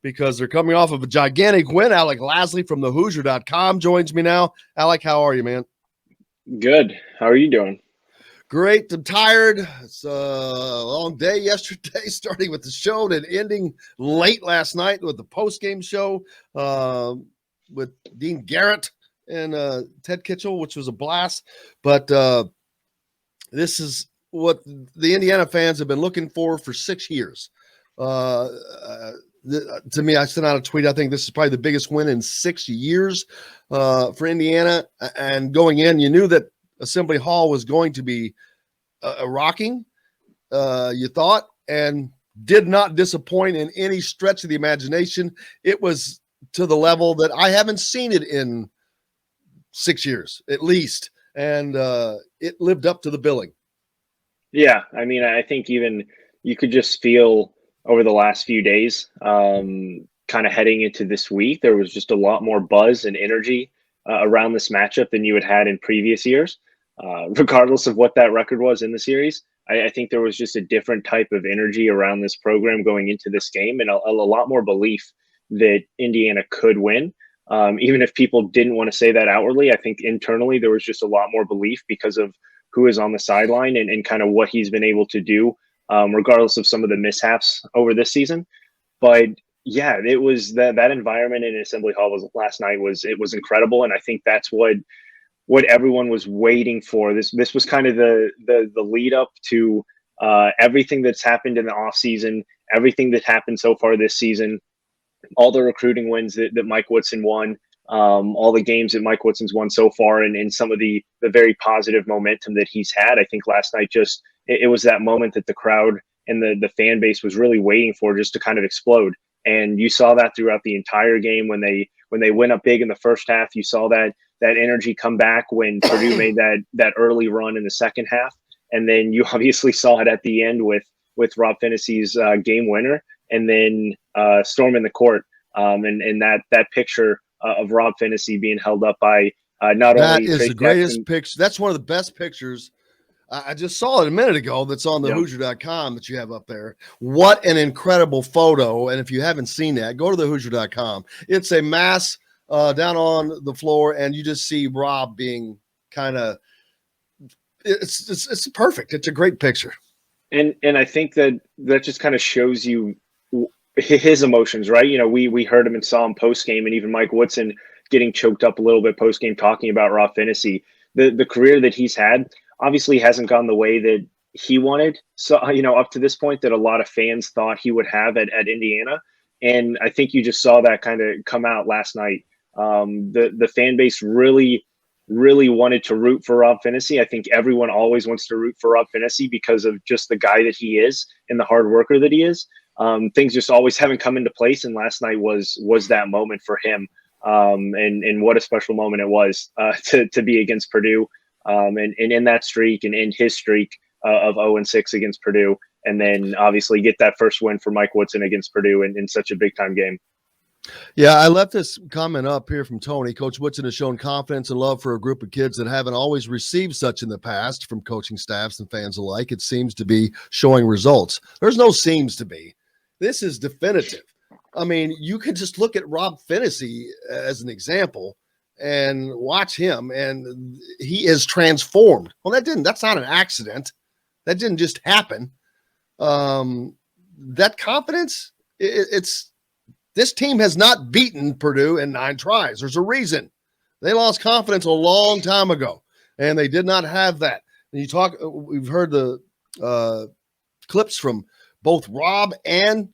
because they're coming off of a gigantic win. Alec Lasley from the Hoosier.com joins me now. Alec, how are you, man? Good. How are you doing? Great. I'm tired. It's a long day yesterday, starting with the show and ending late last night with the post-game show with Dean Garrett and Ted Kitchell, which was a blast. But this is what the Indiana fans have been looking for 6 years. To me, I sent out a tweet. I think this is probably the biggest win in 6 years for Indiana. And going in, you knew that Assembly Hall was going to be rocking, you thought, and did not disappoint in any stretch of the imagination. It was to the level that I haven't seen it in 6 years, at least. And it lived up to the billing. Yeah, I mean, I think even you could just feel over the last few days, kind of heading into this week, there was just a lot more buzz and energy around this matchup than you had in previous years. Regardless of what that record was in the series, I think there was just a different type of energy around this program going into this game, and a lot more belief that Indiana could win. Even if people didn't want to say that outwardly, I think internally there was just a lot more belief because of who is on the sideline and kind of what he's been able to do, regardless of some of the mishaps over this season. But yeah, it was that environment in Assembly Hall last night was incredible, and I think that's what everyone was waiting for. This was kind of the lead up to everything that's happened in the offseason, everything that happened so far this season, all the recruiting wins that Mike Woodson won, all the games that Mike Woodson's won so far, and some of the very positive momentum that he's had. I think last night it was that moment that the crowd and the fan base was really waiting for, just to kind of explode. And you saw that throughout the entire game when they went up big in the first half. You saw that energy come back when Purdue made that early run in the second half. And then you obviously saw it at the end with Rob Phinissee's game winner, and then storming the court. And that picture of Rob Phinisee being held up by not that only is Trace the greatest Jackson. picture. That's one of the best pictures. I just saw it a minute ago. That's on the Yep. Hoosier.com that you have up there. What an incredible photo. And if you haven't seen that, go to the Hoosier.com. It's a mass down on the floor, and you just see Rob being kind of it's perfect. It's a great picture. And I think that just kind of shows you his emotions, right? You know, we heard him and saw him post game, and even Mike Woodson getting choked up a little bit post game talking about Rob Phinisee. The career that he's had obviously hasn't gone the way that he wanted. So, you know, up to this point that a lot of fans thought he would have at Indiana. And I think you just saw that kind of come out last night. The fan base really wanted to root for Rob Phinisee. I think everyone always wants to root for Rob Phinisee because of just the guy that he is and the hard worker that he is. Things just always haven't come into place, and last night was that moment for him. And what a special moment it was to be against Purdue, and in that streak and in his streak of 0-6 against Purdue, and then obviously get that first win for Mike Woodson against Purdue in such a big time game. Yeah, I left this comment up here from Tony. Coach Woodson has shown confidence and love for a group of kids that haven't always received such in the past from coaching staffs and fans alike. It seems to be showing results. There's no seems to be. This is definitive. I mean, you can just look at Rob Phinisee as an example and watch him, and he is transformed. Well, that's not an accident. That didn't just happen. That confidence, it's this team has not beaten Purdue in 9 tries. There's a reason. They lost confidence a long time ago, and they did not have that. And we've heard the clips from both Rob and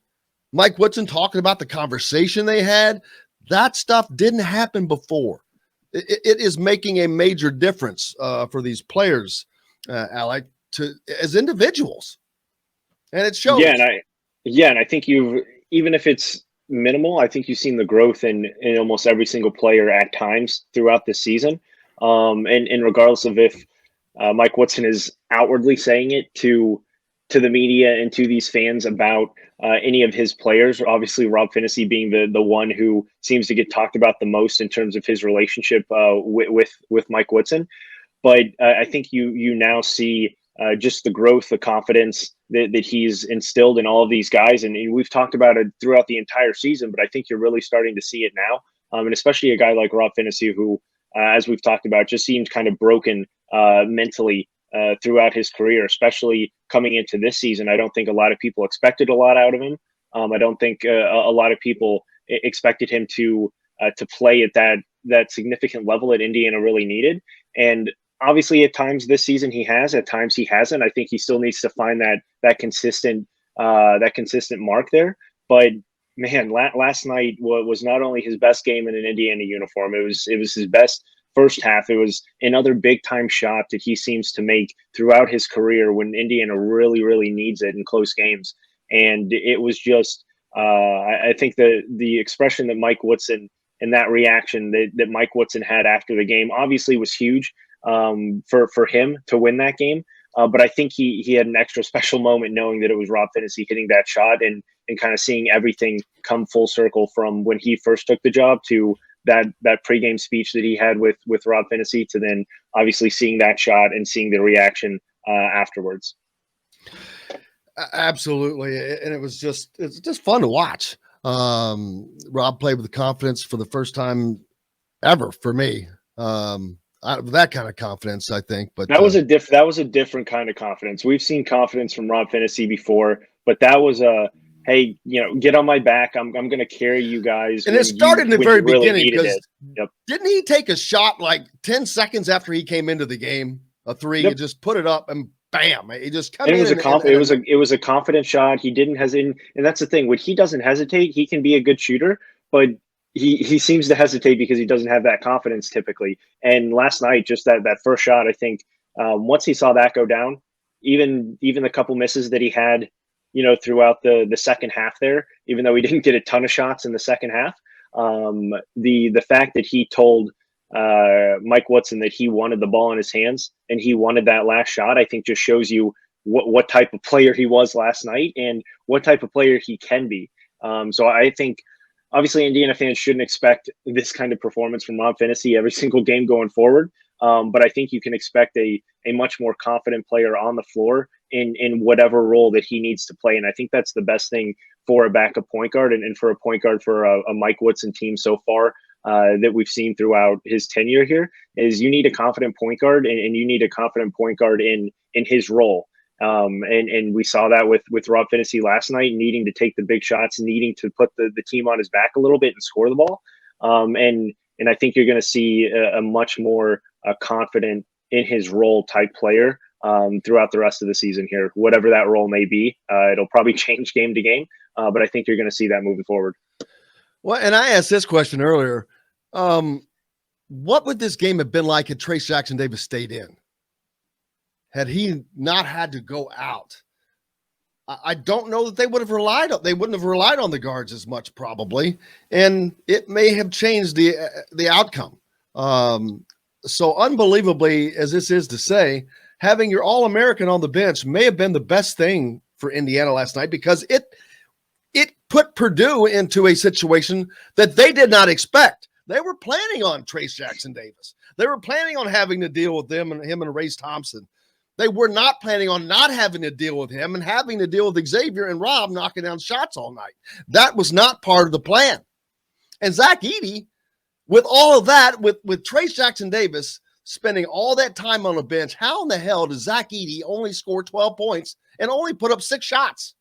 Mike Woodson talking about the conversation they had. That stuff didn't happen before. It is making a major difference for these players, Alec, as individuals, and it shows. And I think even if it's minimal, I think you've seen the growth in almost every single player at times throughout this season. And regardless of if Mike Woodson is outwardly saying it to the media and to these fans about any of his players, obviously Rob Phinisee being the one who seems to get talked about the most in terms of his relationship with Mike Woodson. But I think you now see just the growth, the confidence that he's instilled in all of these guys. And we've talked about it throughout the entire season, but I think you're really starting to see it now. And especially a guy like Rob Finney, who, as we've talked about, just seems kind of broken mentally throughout his career, especially coming into this season. I don't think a lot of people expected a lot out of him. I don't think a lot of people expected him to play at that significant level that Indiana really needed. And obviously, at times this season he has, at times he hasn't. I think he still needs to find that consistent mark there. But man, last night was not only his best game in an Indiana uniform. It was his best first half. It was another big time shot that he seems to make throughout his career when Indiana really, really needs it in close games. And it was just, I think the expression that Mike Woodson and that reaction that Mike Woodson had after the game obviously was huge for him to win that game. But I think he had an extra special moment knowing that it was Rob Finney hitting that shot and kind of seeing everything come full circle from when he first took the job to that pregame speech that he had with Rob Finney to then obviously seeing that shot and seeing the reaction afterwards. Absolutely. And it's just fun to watch. Rob played with confidence for the first time ever for me. That kind of confidence, I think. But that was a different kind of confidence. We've seen confidence from Rob Finney before, but that was hey, get on my back. I'm going to carry you guys. And it started in the very beginning because Yep. Didn't he take a shot like 10 seconds after he came into the game, a three, Yep. and just put it up and bam, he just come and in. It was a confident shot. He didn't hesitate, and that's the thing. When he doesn't hesitate, he can be a good shooter, but he seems to hesitate because he doesn't have that confidence typically. And last night, just that first shot, I think once he saw that go down, even the couple misses that he had, throughout the second half there, even though he didn't get a ton of shots in the second half, the fact that he told Mike Woodson that he wanted the ball in his hands and he wanted that last shot, I think just shows you what type of player he was last night and what type of player he can be. So I think obviously Indiana fans shouldn't expect this kind of performance from Rob Finney every single game going forward. But I think you can expect a much more confident player on the floor in whatever role that he needs to play. And I think that's the best thing for a backup point guard and for a point guard for a Mike Woodson team so far that we've seen throughout his tenure here is you need a confident point guard and you need a confident point guard in his role. And we saw that with Rob Finney last night, needing to take the big shots, needing to put the team on his back a little bit and score the ball. And I think you're going to see a much more confident in his role type player throughout the rest of the season here, whatever that role may be. It'll probably change game to game, but I think you're going to see that moving forward. Well, and I asked this question earlier. What would this game have been like had Trayce Jackson-Davis stayed in? Had he not had to go out? I don't know that they wouldn't have relied on the guards as much probably, and it may have changed the outcome. So unbelievably as this is to say, having your All-American on the bench may have been the best thing for Indiana last night because it put Purdue into a situation that they did not expect. They were planning on Trayce Jackson-Davis. They were planning on having to deal with him and Race Thompson. They were not planning on not having to deal with him and having to deal with Xavier and Rob knocking down shots all night. That was not part of the plan. And Zach Edey, with all of that, with Trayce Jackson-Davis spending all that time on the bench, how in the hell does Zach Edey only score 12 points and only put up 6 shots?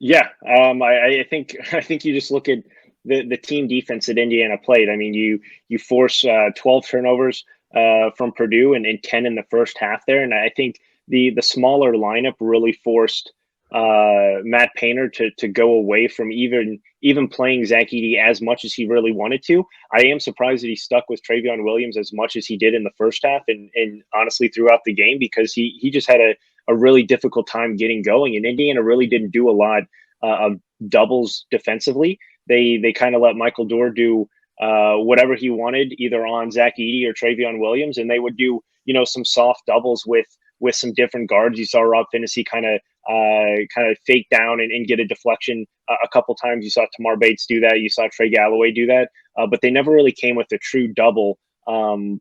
Yeah, I think you just look at the team defense that Indiana played. I mean, you force 12 turnovers from Purdue and 10 in the first half there. And I think the smaller lineup really forced Matt Painter to go away from even playing Zach Edey as much as he really wanted to. I am surprised that he stuck with Travion Williams as much as he did in the first half and honestly throughout the game because he just had a really difficult time getting going. And Indiana really didn't do a lot of doubles defensively. They kind of let Michael Dorr do whatever he wanted, either on Zach Edey or Travion Williams, and they would do some soft doubles with some different guards. You saw Rob Finney kind of fake down and get a deflection a couple times. You saw Tamar Bates do that. You saw Trey Galloway do that, but they never really came with a true double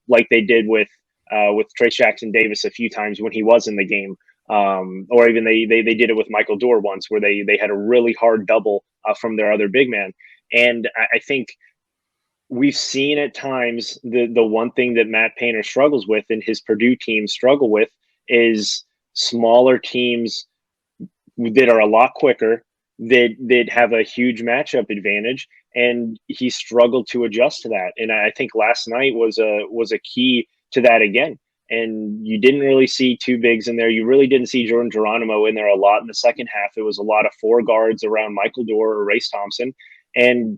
like they did with with Trace Jackson Davis a few times when he was in the game. Or even they did it with Michael Dorr once, where they had a really hard double from their other big man. And I think we've seen at times the one thing that Matt Painter struggles with and his Purdue teams struggle with is smaller teams that are a lot quicker, that have a huge matchup advantage, and he struggled to adjust to that. And I think last night was a key to that again. And you didn't really see two bigs in there. You really didn't see Jordan Geronimo in there a lot in the second half. It was a lot of four guards around Michael Dorr or Race Thompson. And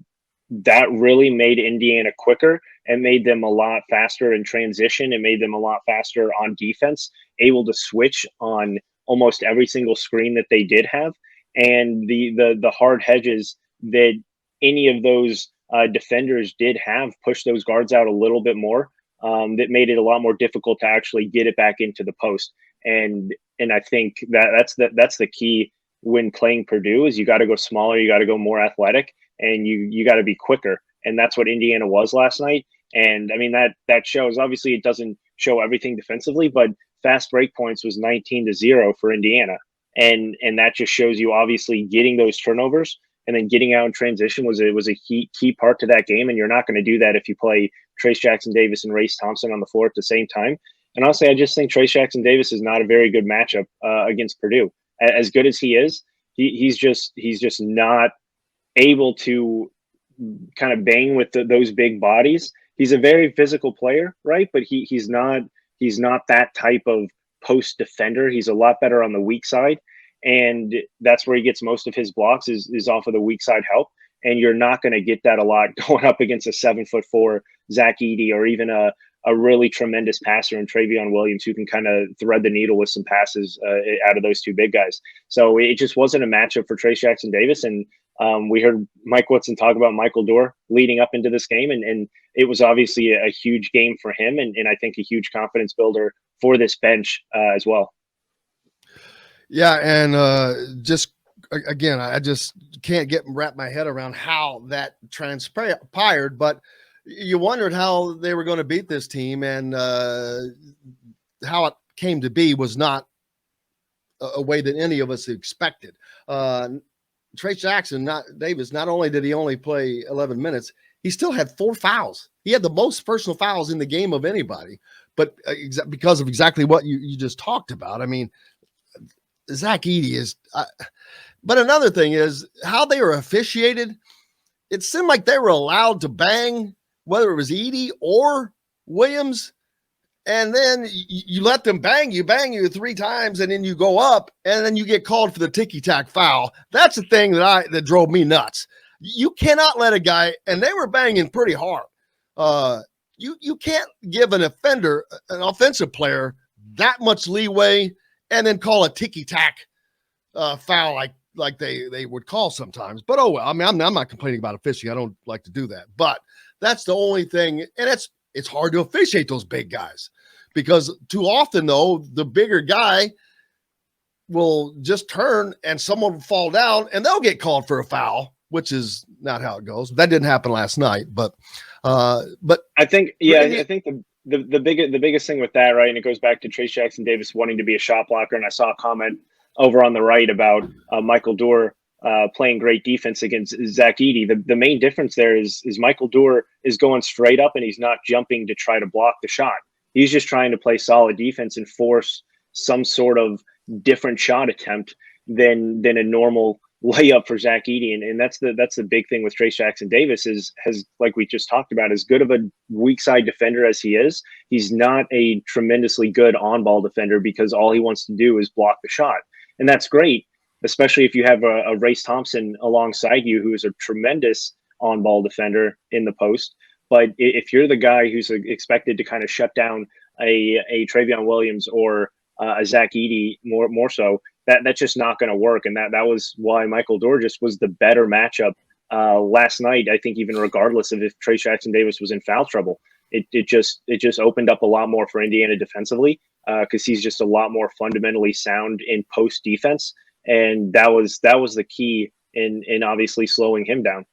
that really made Indiana quicker and made them a lot faster in transition and made them a lot faster on defense, able to switch on almost every single screen that they did have. And the hard hedges that any of those defenders did have pushed those guards out a little bit more. That made it a lot more difficult to actually get it back into the post. And I think that's the key when playing Purdue is you got to go smaller, you got to go more athletic, and you got to be quicker. And that's what Indiana was last night. And I mean, that shows. Obviously it doesn't show everything defensively, but fast break points was 19-0 for Indiana. And that just shows you obviously getting those turnovers and then getting out in transition was a key part to that game. And you're not going to do that if you play Trace Jackson Davis and Race Thompson on the floor at the same time. And honestly, I just think Trace Jackson Davis is not a very good matchup against Purdue. As good as he is, he's just not able to kind of bang with those big bodies. He's a very physical player, right? But he's not that type of post defender. He's a lot better on the weak side. And that's where he gets most of his blocks is off of the weak side help. And you're not going to get that a lot going up against a 7'4" Zach Edey, or even a really tremendous passer in Travion Williams, who can kind of thread the needle with some passes out of those two big guys. So it just wasn't a matchup for Trace Jackson Davis. And we heard Mike Woodson talk about Michael Dorr leading up into this game. And it was obviously a huge game for him. And I think a huge confidence builder for this bench as well. Yeah. And just, again, I just can't wrap my head around how that transpired, but you wondered how they were going to beat this team, and how it came to be was not a way that any of us expected. Trace Jackson Davis, not only did he only play 11 minutes, he still had 4 fouls. He had the most personal fouls in the game of anybody, but because of exactly what you just talked about. I mean, Zach Edey is but another thing is how they were officiated. It seemed like they were allowed to bang, whether it was Edey or Williams, and then you let them bang you 3 times, and then you go up, and then you get called for the ticky-tack foul. That's the thing that drove me nuts. You cannot let a guy, and they were banging pretty hard. You can't give an offensive player, that much leeway and then call a ticky-tack foul like they would call sometimes. But oh well, I mean, I'm not complaining about officiating. I don't like to do that. But that's the only thing, and it's hard to officiate those big guys, because too often though the bigger guy will just turn and someone will fall down and they'll get called for a foul, which is not how it goes. That didn't happen last night, but I think I think the biggest thing with that, right, and it goes back to Trace Jackson Davis wanting to be a shot blocker, and I saw a comment over on the right about Michael Dorr playing great defense against Zach Edey. The main difference there is Michael Dorr is going straight up and he's not jumping to try to block the shot. He's just trying to play solid defense and force some sort of different shot attempt than a normal layup for Zach Edey. And that's the big thing with Trace Jackson Davis has, like we just talked about, as good of a weak side defender as he is, he's not a tremendously good on-ball defender, because all he wants to do is block the shot. And that's great, especially if you have a Race Thompson alongside you, who is a tremendous on-ball defender in the post. But if you're the guy who's expected to kind of shut down a Travion Williams or a Zach Edey more so, that's just not going to work. And that was why Michael Dorr just was the better matchup last night. I think even regardless of if Trace Jackson Davis was in foul trouble, it just opened up a lot more for Indiana defensively, because he's just a lot more fundamentally sound in post defense. And that was the key in obviously slowing him down.